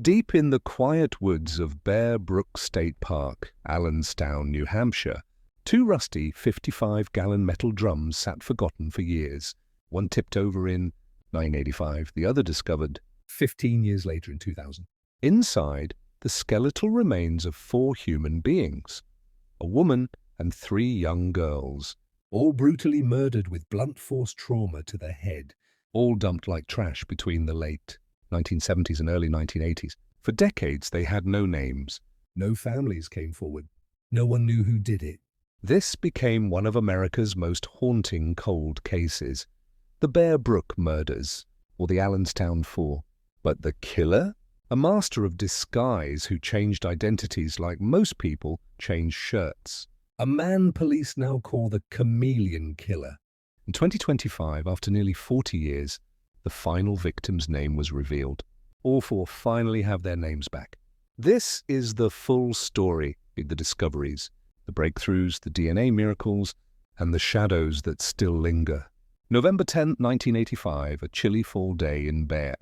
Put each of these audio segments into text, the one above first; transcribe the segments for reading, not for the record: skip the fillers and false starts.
Deep in the quiet woods of Bear Brook State Park, Allenstown, New Hampshire, two rusty 55-gallon metal drums sat forgotten for years. One tipped over in 1985, the other discovered 15 years later in 2000. Inside, the skeletal remains of 4 human beings, a woman and 3 young girls, all brutally murdered with blunt force trauma to the head, all dumped like trash between the late 1970s and early 1980s. For decades, they had no names. No families came forward. No one knew who did it. This became one of America's most haunting cold cases, the Bear Brook Murders, or the Allenstown Four. But the killer? A master of disguise who changed identities like most people change shirts. A man police now call the chameleon killer. In 2025, after nearly 40 years, the final victim's name was revealed. All 4 finally have their names back. This is the full story of the discoveries, the breakthroughs, the DNA miracles, and the shadows that still linger. November 10, 1985, a chilly fall day in Bear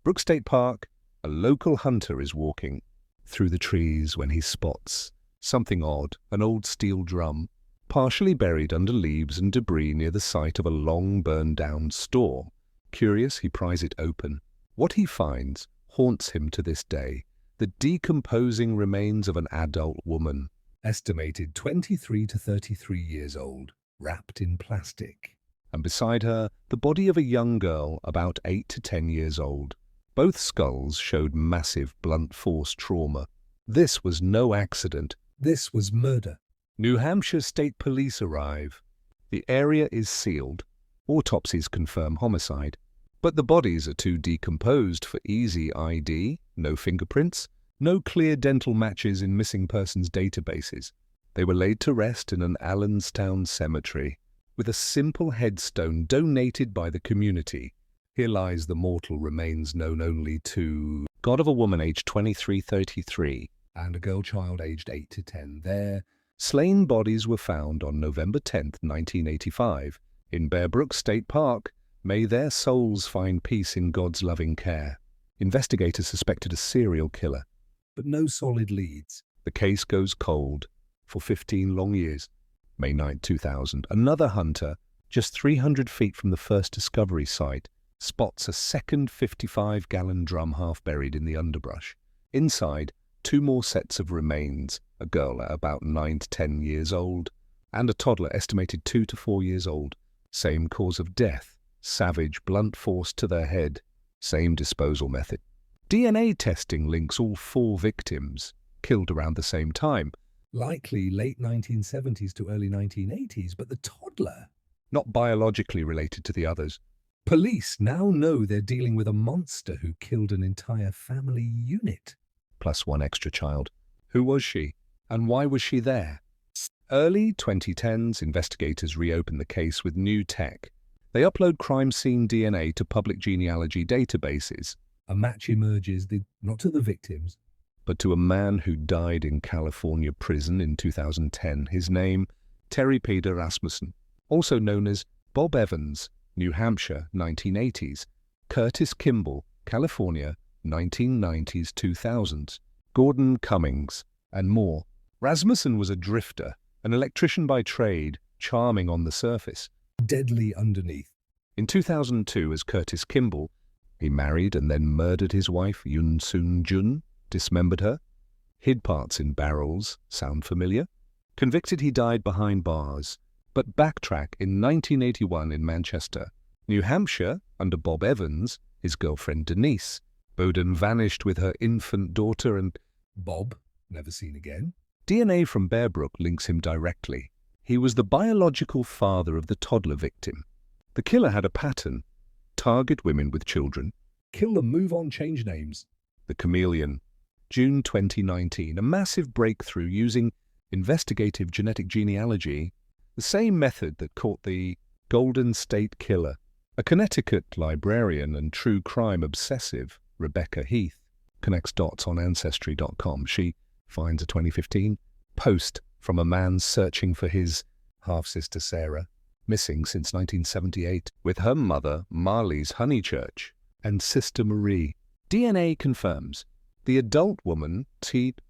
Brook State Park. A local hunter is walking through the trees when he spots something odd, an old steel drum, partially buried under leaves and debris near the site of a long burned-down store. Curious, he pries it open. What he finds haunts him to this day: the decomposing remains of an adult woman, estimated 23 to 33 years old, wrapped in plastic. And beside her, the body of a young girl about 8 to 10 years old. Both skulls showed massive blunt force trauma. This was no accident. This was murder. New Hampshire State Police arrive. The area is sealed. Autopsies confirm homicide. But the bodies are too decomposed for easy ID, no fingerprints, no clear dental matches in missing persons databases. They were laid to rest in an Allenstown cemetery, with a simple headstone donated by the community. Here lies the mortal remains known only to God of a woman aged 23-33 and a girl child aged 8 to 10. Their slain bodies were found on November 10, 1985, in Bear Brook State Park. May their souls find peace in God's loving care. Investigators suspected a serial killer, but no solid leads. The case goes cold for 15 long years. May 9, 2000, another hunter, just 300 feet from the first discovery site, spots a second 55-gallon drum half buried in the underbrush. Inside, 2 more sets of remains, a girl at about 9 to 10 years old, and a toddler estimated 2 to 4 years old. Same cause of death, savage blunt force to their head, same disposal method. DNA testing links all 4 victims, killed around the same time, likely late 1970s to early 1980s, but the toddler, not biologically related to the others. Police now know they're dealing with a monster who killed an entire family unit, plus 1 extra child. Who was she, and why was she there? Early 2010s, investigators reopened the case with new tech. They upload crime scene DNA to public genealogy databases. A match emerges, not to the victims, but to a man who died in California prison in 2010. His name, Terry Peder Rasmussen, also known as Bob Evans, New Hampshire, 1980s. Curtis Kimball, California, 1990s, 2000s. Gordon Cummings, and more. Rasmussen was a drifter, an electrician by trade, charming on the surface, deadly underneath. In 2002, as Curtis Kimball, he married and then murdered his wife, Yoon Soon-jun, dismembered her, hid parts in barrels. Sound familiar? Convicted, he died behind bars. But backtrack, in 1981 in Manchester, New Hampshire, under Bob Evans, his girlfriend Denise, Bowden vanished with her infant daughter and Bob, never seen again. DNA from Bear Brook links him directly. He was the biological father of the toddler victim. The killer had a pattern: target women with children, kill them, move on, change names. The chameleon. June 2019, a massive breakthrough using investigative genetic genealogy, the same method that caught the Golden State Killer. A Connecticut librarian and true crime obsessive, Rebecca Heath, connects dots on Ancestry.com. She finds a 2015 post from a man searching for his half-sister Sarah, missing since 1978, with her mother Marley's Honeychurch and sister Marie. DNA confirms The adult woman,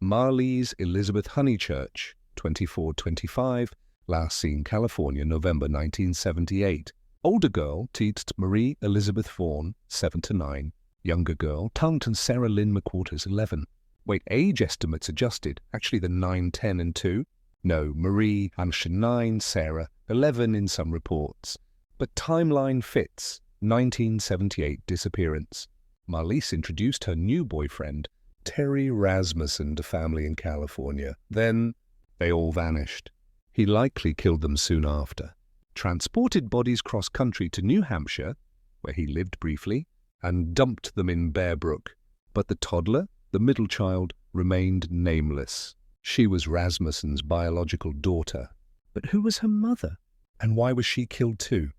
Marlise Elizabeth Honeychurch, 24-25, last seen California, November 1978. Older girl, Marie Elizabeth Vaughan, 7-9. Younger girl, Sarah Lynn McWaters, 11. Wait, age estimates adjusted. Actually, the 9, 10, and 2. No, Marie, Hampshire 9, Sarah 11 in some reports. But timeline fits. 1978 disappearance. Marlise introduced her new boyfriend, Terry Rasmussen, to family in California. Then they all vanished. He likely killed them soon after. Transported bodies cross-country to New Hampshire, where he lived briefly, and dumped them in Bear Brook. But the toddler, the middle child, remained nameless. She was Rasmussen's biological daughter. But who was her mother? And why was she killed too?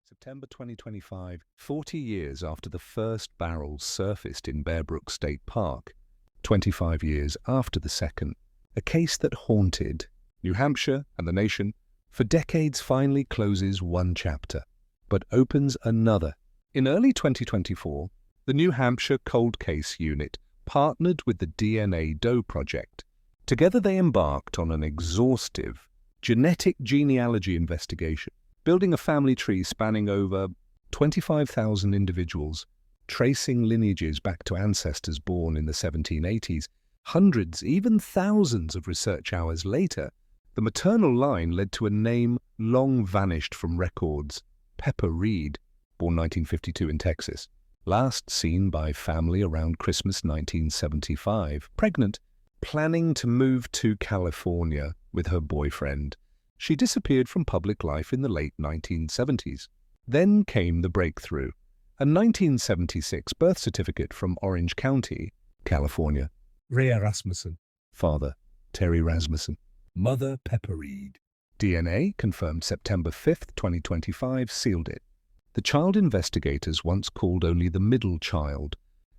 September 2025, 40 years after the first barrels surfaced in Bear Brook State Park, 25 years after the second, a case that haunted New Hampshire and the nation for decades finally closes one chapter, but opens another. In early 2024, the New Hampshire Cold Case Unit partnered with the DNA Doe Project. Together they embarked on an exhaustive genetic genealogy investigation, building a family tree spanning over 25,000 individuals, tracing lineages back to ancestors born in the 1780s. Hundreds, even thousands of research hours later, the maternal line led to a name long vanished from records, Pepper Reed, born 1952 in Texas. Last seen by family around Christmas 1975, pregnant, planning to move to California with her boyfriend. She disappeared from public life in the late 1970s. Then came the breakthrough, a 1976 birth certificate from Orange County, California. Rhea Rasmussen. Father, Terry Rasmussen. Mother, Pepper Reed. DNA, confirmed September 5th, 2025, sealed it. The child investigators once called only the middle child,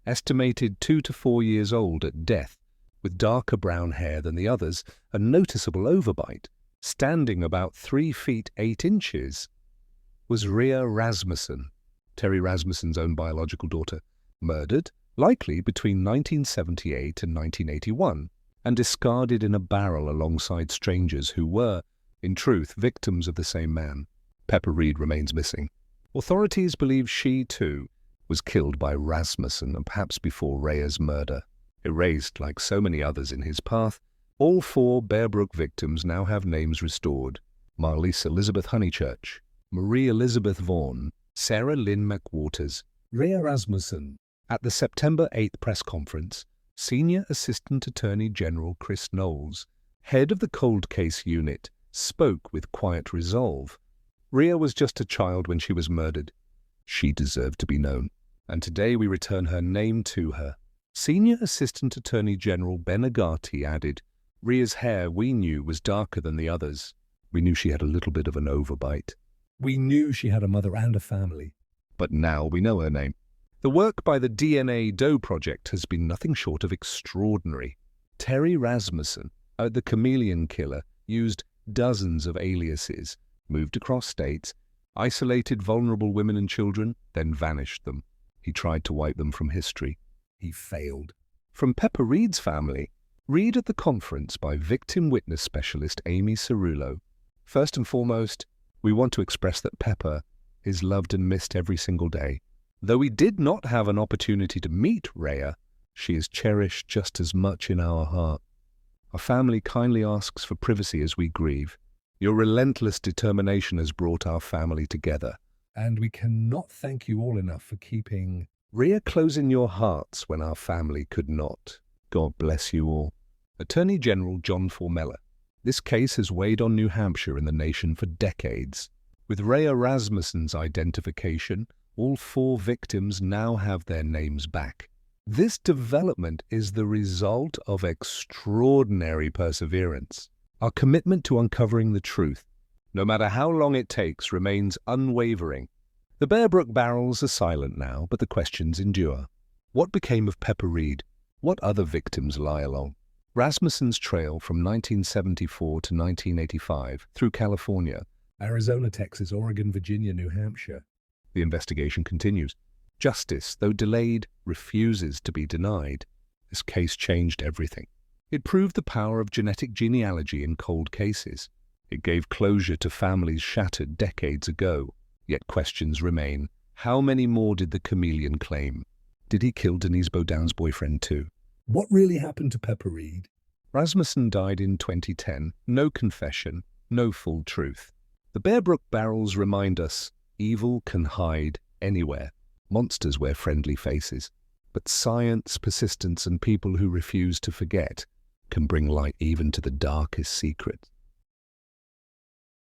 estimated 2 to 4 years old at death, with darker brown hair than the others, a noticeable overbite, standing about 3 feet 8 inches, was Rhea Rasmussen, Terry Rasmussen's own biological daughter, murdered, likely between 1978 and 1981, and discarded in a barrel alongside strangers who were, in truth, victims of the same man. Pepper Reed remains missing. Authorities believe she, too, was killed by Rasmussen and perhaps before Rhea's murder. Erased like so many others in his path, all 4 Bear Brook victims now have names restored. Marlise Elizabeth Honeychurch, Marie Elizabeth Vaughan, Sarah Lynn McWaters, Rhea Rasmussen. At the September 8th press conference, Senior Assistant Attorney General Chris Knowles, head of the Cold Case Unit, spoke with quiet resolve. Rhea was just a child when she was murdered. She deserved to be known, and today we return her name to her. Senior Assistant Attorney General Ben Agati added, Rhea's hair, we knew, was darker than the others. We knew she had a little bit of an overbite. We knew she had a mother and a family. But now we know her name. The work by the DNA Doe Project has been nothing short of extraordinary. Terry Rasmussen, the chameleon killer, used dozens of aliases, moved across states, isolated vulnerable women and children, then vanished them. He tried to wipe them from history. He failed. From Pepper Reed's family, read at the conference by victim witness specialist Amy Cerullo. First and foremost, we want to express that Pepper is loved and missed every single day. Though we did not have an opportunity to meet Rhea, she is cherished just as much in our heart. Our family kindly asks for privacy as we grieve. Your relentless determination has brought our family together, and we cannot thank you all enough for keeping Rhea close in your hearts when our family could not. God bless you all. Attorney General John Formella. This case has weighed on New Hampshire and the nation for decades. With Rhea Rasmussen's identification, all 4 victims now have their names back. This development is the result of extraordinary perseverance. Our commitment to uncovering the truth, no matter how long it takes, remains unwavering. The Bear Brook barrels are silent now, but the questions endure. What became of Pepper Reed? What other victims lie along Rasmussen's trail from 1974 to 1985 through California, Arizona, Texas, Oregon, Virginia, New Hampshire? The investigation continues. Justice, though delayed, refuses to be denied. This case changed everything. It proved the power of genetic genealogy in cold cases. It gave closure to families shattered decades ago. Yet questions remain. How many more did the chameleon claim? Did he kill Denise Baudin's boyfriend too? What really happened to Pepper Reed? Rasmussen died in 2010. No confession, no full truth. The Bear Brook barrels remind us evil can hide anywhere. Monsters wear friendly faces. But science, persistence, and people who refuse to forget can bring light even to the darkest secrets.